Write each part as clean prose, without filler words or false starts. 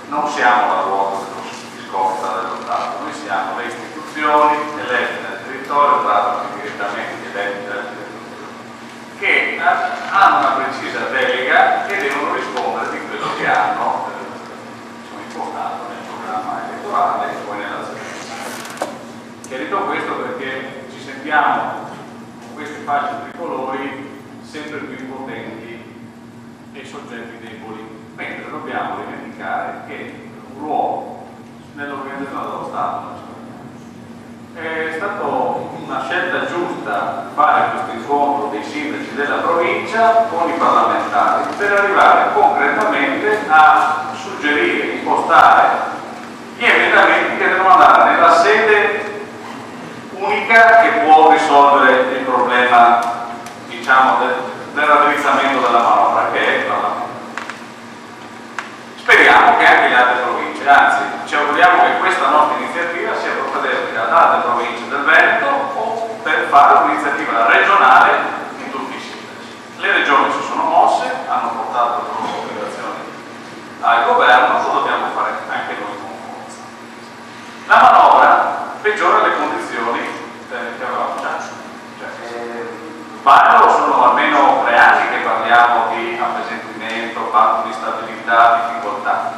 non siamo la ruota di scorta dello Stato, noi siamo le istituzioni elette nel territorio, tra l'altro direttamente elette dal territorio, che hanno una precisa delega e devono rispondere di quello che hanno impostato nel programma elettorale e poi nell'azione. Chiarito questo perché ci sentiamo con questi fasci tricolori sempre più impotenti e soggetti deboli, mentre dobbiamo dimenticare che un ruolo nell'organizzazione dello Stato è stata una scelta giusta fare questo incontro dei sindaci della provincia con i parlamentari per arrivare concretamente a suggerire, impostare gli emendamenti che devono andare nella sede unica che può risolvere il problema, diciamo, del raddrizzamento della manovra, che è il Parlamento. Speriamo che anche le altre province, anzi ci auguriamo che questa nostra iniziativa sia propedeutica ad altre province del Veneto o per fare un'iniziativa regionale in tutti i sindaci. Le regioni si sono mosse, hanno portato le loro obbligazioni al governo, lo dobbiamo fare anche noi con forza. La manovra peggiora le condizioni che avevamo già. Sono almeno 3 anni che parliamo di appesantimento, patto di stabilità, difficoltà.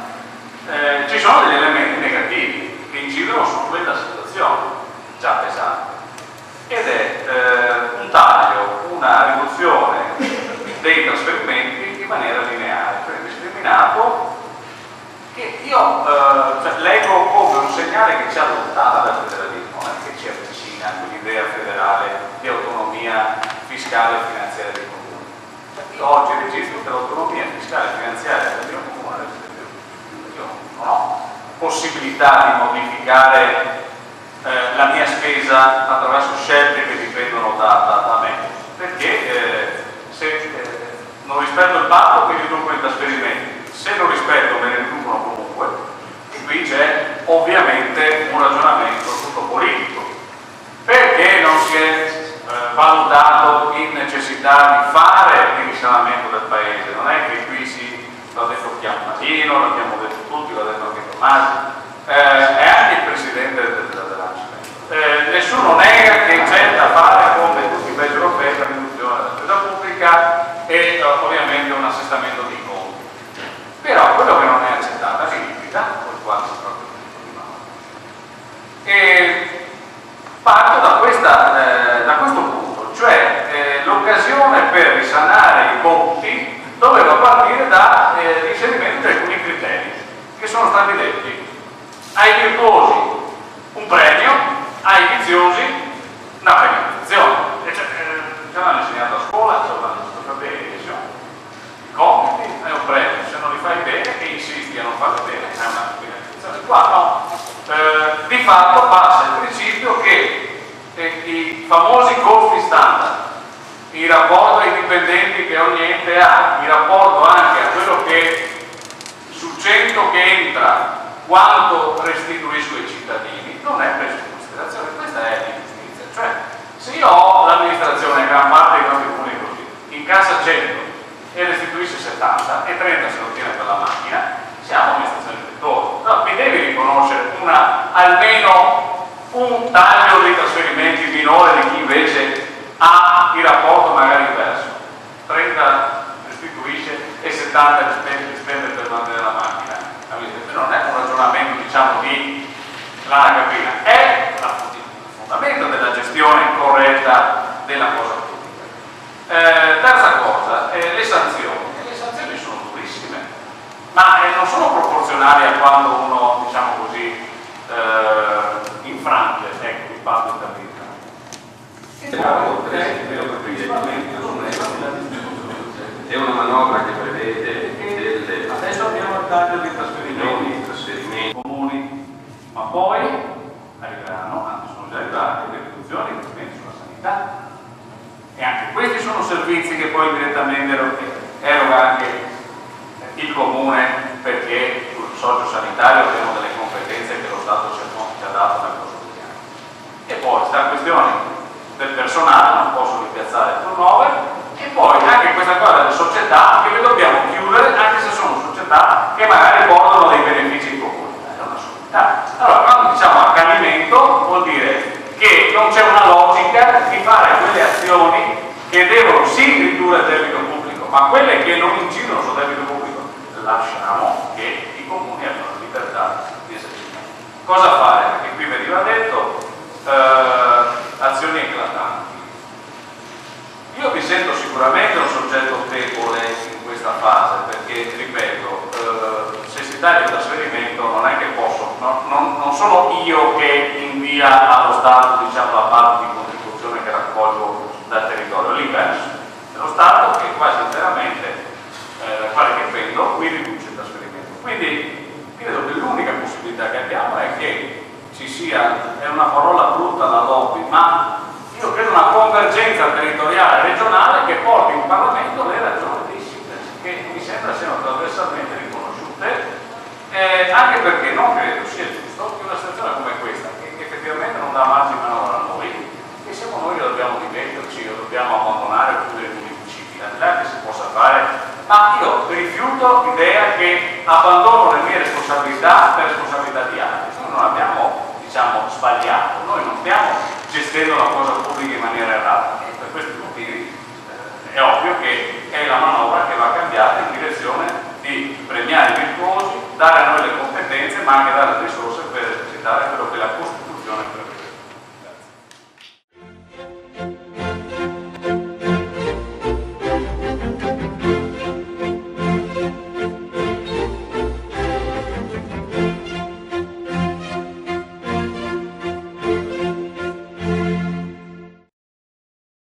Ci sono degli elementi negativi che incidono su quella situazione già pesante ed è un taglio, una riduzione dei trasferimenti in maniera lineare, cioè indiscriminato, che io leggo come un segnale che ci allontana dal federalismo, che ci avvicina a quell'idea federale di autonomia fiscale e finanziaria dei comuni. Io oggi registro che l'autonomia fiscale e finanziaria del mio comune, io non ho possibilità di modificare la mia spesa attraverso scelte che dipendono da me, perché se non rispetto il patto mi riducono i trasferimenti, se non rispetto me ne riducono comunque, e qui c'è ovviamente un ragionamento tutto politico, perché non si è valutato in necessità di fare il risanamento del paese. Non è che qui l'ha detto Chiammasino, l'abbiamo detto tutti, l'ha detto anche Tommaso, è anche il presidente dell'ANCI. Nessuno nega che c'è da fare, come tutti fecero la riduzione della spesa pubblica e ovviamente un assestamento di conti. Però quello che non è accettato è l'iniquità con il quale si tratta di manovra. E parto da questo punto, cioè l'occasione per risanare i conti doveva partire dall'inserimento di alcuni criteri che sono stati detti: ai virtuosi un premio, ai viziosi una penalizzazione. Ce l'hanno insegnato a scuola, ce l'hanno insegnato benissimo. I compiti è un premio, se non li fai bene e insisti a non farli bene è una penalizzazione. Qua no. Di fatto passa il principio che i famosi costi standard, il rapporto ai dipendenti che ogni ente ha, il rapporto anche a quello che su 100 che entra quanto restituisco ai cittadini, non è preso in considerazione. Questa è l'ingiustizia. Cioè, se io ho l'amministrazione, gran parte dei nostri comuni così, incassa 100 e restituisce 70 e 30 se lo tiene per la macchina, siamo amministrazione virtuosa. No, mi devi riconoscere almeno un taglio dei trasferimenti minore di chi invece ha il rapporto magari inverso: 30 restituisce e 70 spende per mantenere la macchina. Non è un ragionamento, diciamo, di lana caprina, è il fondamento della gestione corretta della cosa pubblica. Terza cosa, le sanzioni. Le sanzioni sono durissime, ma non sono proporzionali a quando uno, diciamo così, infrange, ecco, il patto è una manovra che prevede delle adesso abbiamo il taglio di trasferimenti comuni, ma poi arriveranno, anzi sono già arrivate, le riduzioni di trasferimenti sulla sanità, e anche questi sono servizi che poi direttamente eroga anche il comune, perché sul socio-sanitario abbiamo delle competenze che lo Stato ci ha dato nel corso degli anni. E poi sta la questione del personale, non posso ripiazzare il turnover, e poi anche questa cosa delle società che le dobbiamo chiudere, anche se sono società che magari portano dei benefici regioni che devono sì ridurre il debito pubblico, ma quelle che non incidono sul debito pubblico lasciamo che i comuni abbiano la libertà di esercitare. Cosa fare? Perché qui veniva detto azioni eclatanti. Io mi sento sicuramente un soggetto debole in questa fase, perché, ripeto, se si taglia il trasferimento non è che posso, non sono io che invia allo Stato, diciamo, la parte di contribuzione che raccolgo dal territorio, è l'inverso. È lo Stato che quasi interamente, quale che prendo, qui riduce il trasferimento. Quindi credo che l'unica possibilità che abbiamo è che ci sia, è una parola brutta la lobby, ma io credo una convergenza territoriale regionale che porti in Parlamento le ragioni dei sindaci, che mi sembra siano trasversalmente riconosciute, anche perché non credo sia giusto che una situazione come questa, che effettivamente non dà margine di manovra a noi, che siamo noi che dobbiamo dimetterci o dobbiamo abbandonare o chiudere i municipi, al di là che si possa fare, ma io rifiuto l'idea che abbandono le mie responsabilità per responsabilità di altri. Noi non abbiamo, diciamo, sbagliato, noi non stiamo gestendo la cosa pubblica in maniera errata, e per questi motivi è ovvio che è la manovra che va cambiata in direzione di premiare i virtuosi, dare a noi le competenze, ma anche dare le risorse per esercitare quello che la Costituzione